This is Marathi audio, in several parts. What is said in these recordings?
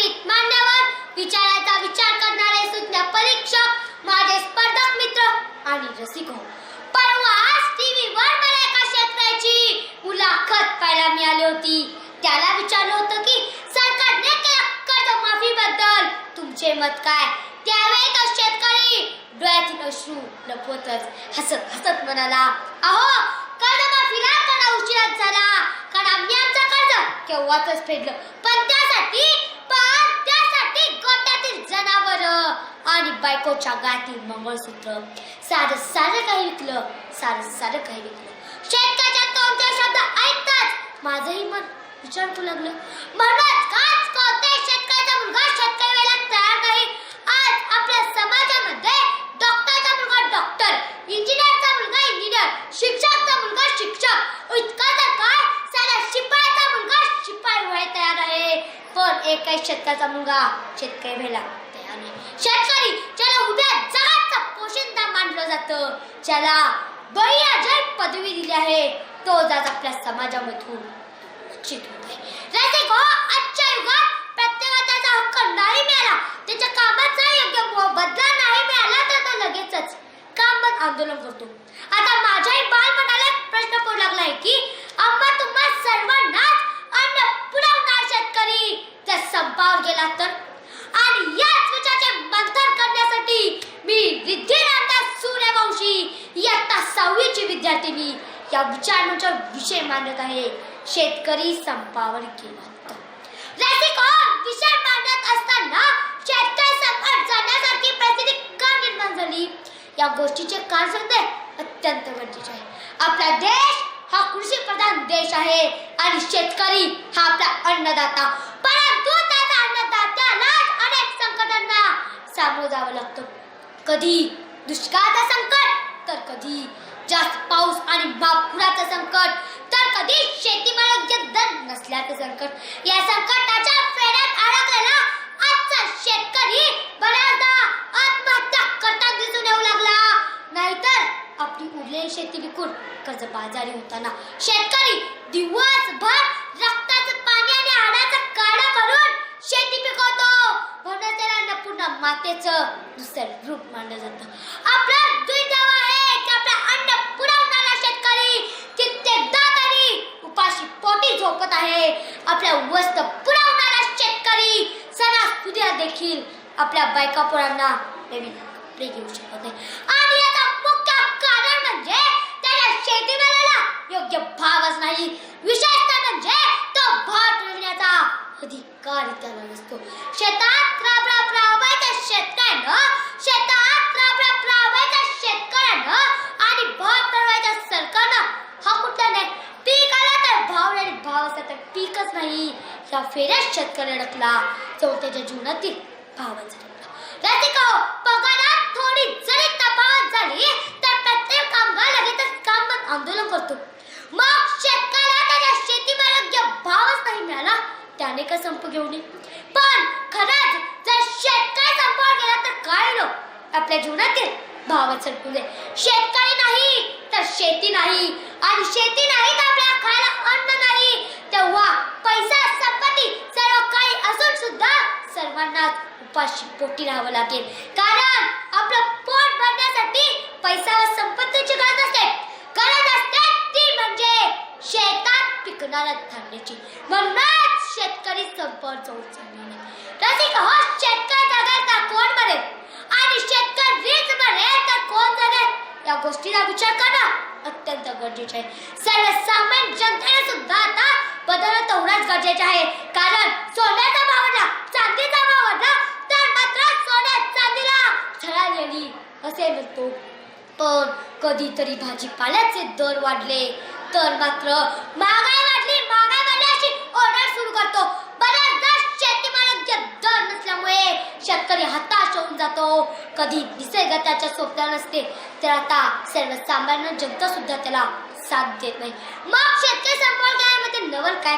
उपस्थित मान्यवर, विचाराचा विचार करणारे सुज्ञ परीक्षक, माझे स्पर्धक मित्र आणि रसिक हो. परवा आज टीव्हीवर मला एका शेतकऱ्याची मुलाखत पाहायला मिळाली होती. त्याला विचारलं होतं की सरकारने केलेल्या कर्जमाफीबद्दल तुमचे मत काय. त्यावेळी तो शेतकरी डोळ्यातील अश्रू लपवतच हसत हसत म्हणाला, अहो कर्जमाफीला थोडा उशिराच झाला, कारण आम्ही आमचं कर्ज केव्हाच फेडलं, पण त्यासाठी गोट्यातील जनावर आणि बायकोच्या गातील मंगळसूत्र सारं काही विकलं. शेतकऱ्याच्या तोंडचे शब्द ऐकताच माझंही मन विचार करू लागलं. म्हणूनच काच कोणत्याही शेतकऱ्याचा मुलगा शेतकरी व्हायला तयार नाही. आज आपल्या समाजामध्ये डॉक्टरचा मुलगा डॉक्टर, इंजिनियरचा मुलगा इंजिनियर, शिक्षकचा मुलगा शिक्षक, इतकाच काय साऱ्या शिपायाचा मुलगा शिपाई व्हायला तयार आहे, पण एकही शेतकऱ्याचा मुलगा शेतकरी व्हायला तयार नाही. शेतकरी ज्याला उभ्या जगाचा पोशिंदा मानलं जातं, ज्याला बळीराजा पदवी दिली आहे, तो आज आपल्या समाजामधून वंचित होत आहे. आजच्या युगात प्रत्येकाला त्याचा हक्क नाही मिळाला, त्याच्या कामाचा योग्य बदला नाही मिळाला तर तो लगेचच कामबंद आंदोलन करतो. आता माझ्याही बालमनाला प्रश्न पडू लागलाय की अम्मा तुम्हा सर्वांनाच अन्न पुरवणार शेतकरी जर संपावर गेला तर. आणि याच विचाराचे मंथन करण्यासाठी मी रिद्धी रामदास सूर्यवंशी इयत्ता 6वीची विद्यार्थिनी या विचारांचा विषय मांडत आहे, शेतकरी संपावर गेला तर. विषय मांडत असताना शेतकरी संपावर जाण्यासारखी परिस्थिती का निर्माण झाली या गोष्टीचे कारण सांगते अत्यंत गरजेचे आहे. आपला देश हा कृषी प्रधान देश आहे आणि शेतकरी हा आपला अन्नदाता, परंतु त्याचा अन्नदात्याला अनेक संकटांना सामोरं जावं लागतं. कधी दुष्काळाचं संकट, तर कधी जास्त पाऊस आणि महापुराचं संकट, तर कधी शेतीमालाला दर नसल्याचं संकट. या संकटाच्या फेऱ्यात अडकलेला आजचा शेतकरी बऱ्याचदा आत्महत्या करताना दिसून येऊ लागला, नाहीतर आपली उरलेली शेती विकून कर्जबाजारी होताना शेतकरी दिवसभर रक्ताचं पाणी आणि हाडाचं काढा करून शेती पिकवतो. म्हणून त्याला अन्नपूर्णा मातेचं दुसरं रूप मानलं जातं. आपला दुर्दैव आहे की आपला अन्न पुरवणारा शेतकरी कित्येकदा तरी उपाशी पोटी झोपत आहे. आपल्या वस्त्र पुरवणारा शेतकरी सणासुदीला देखील आपल्या बायका पोरांना नवीन कपडे घेऊ शकत नाही. आणि याचा मुख्य कारण म्हणजे त्याला शेतीमालाला योग्य भावच नाही. विशेषतः म्हणजे तो भाव ठरविण्याचा अधिकार त्याला नसतो. शेतात राबायच्या शेतकऱ्यानं आणि भाव ठरवायच्या सरकारनं हा कुठला नाही. पीक आला तर भाव नाही, भाव असला तर पीकच नाही. या फेऱ्यात शेतकरी अडकला, तो त्याच्या जीवनातील भावाचा पगारात थोडी जरी तफावत झाली तर प्रत्येक कामगार लगेचच कामबंद आंदोलन करतो. मग शेतकऱ्याला त्याच्या शेतीमालाला भावच नाही मिळाला, त्याने का संप घेऊ नये. पण खरंच जर शेतकरी संपावर गेला तर काय होईल? आपल्या जीवनातील भावच संपून जाईल. शेतकरी नाही तर शेती नाही, आणि शेती नाही तर आपल्याला खायला अन्न नाही. तेव्हा पैसा संपत्ती सर्व काही असून सुद्धा सर्वांनाच उपाशी पोटी राहावं लागेल, कारण आपलं पोट भरण्यासाठी पैसा व संपत्तीची गरज असते. गरज असते ती म्हणजे शेतात पिकणाऱ्या धान्याची. म्हणूनच शेतकरी संपावर जाऊन चालणार नाही. रसिक हो, शेतकरी जगेल तर कोण मरेल आणि शेतकरीच मरेल तर कोण जगेल या गोष्टीचा विचार करणं अत्यंत गरजेचे आहे. सर्वसामान्य जनतेने सुद्धा आता बदल तेवढाच गरजेचे आहे, कारण सोन्याचा भाव वाढला, चांदीचा भाव वाढला तर मात्र सोन्या चांदीला झळाळलेली असे म्हणतो. पण कधीतरी भाजीपाल्याचे दर वाढले तर मात्र महागाई वाढली अशी ऑर्डर सुरू करतो. बऱ्याचदा शेतीमालाला दर नसल्यामुळे शेतकरी हताश होऊन जातो. कधी निसर्ग त्याच्या सोबत नसते तर आता सर्वसामान्य जनता सुद्धा त्याला साथ देत नाही. मग शेतकरी संपावर गेल्यामध्ये नवल काय?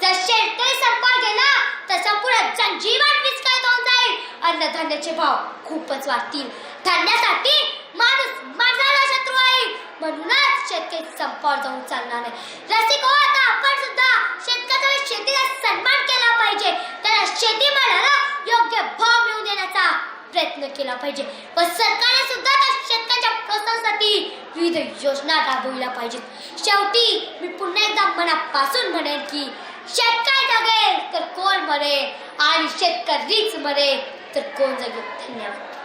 जर शेतकरी संपावर गेला तर संपूर्ण जनजीवन विस्कळीत होऊन जाईल. अन्नधान्याचे भाव खूपच वाढतील. धान्यासाठी माणसाला शत्रू आहे, म्हणूनच शेतकरी संपावर जाऊन चालणार नाही. रसिक हो, आता आपण सुद्धा शेतकऱ्याचा शेतीचा सन्मान केला पाहिजे. त्याला शेतीमालाला प्रयत्न केला पाहिजे व सरकारने सुद्धा त्या शेतकऱ्यांच्या प्रोत्साहनासाठी विविध योजना राबविल्या पाहिजेत। शेवटी मी पुन्हा एकदा मनापासून म्हणेन की शेतकरी जगेल तर कोण मरेल आणि शेतकरीच मरेल तर कोण जगेल। धन्यवाद।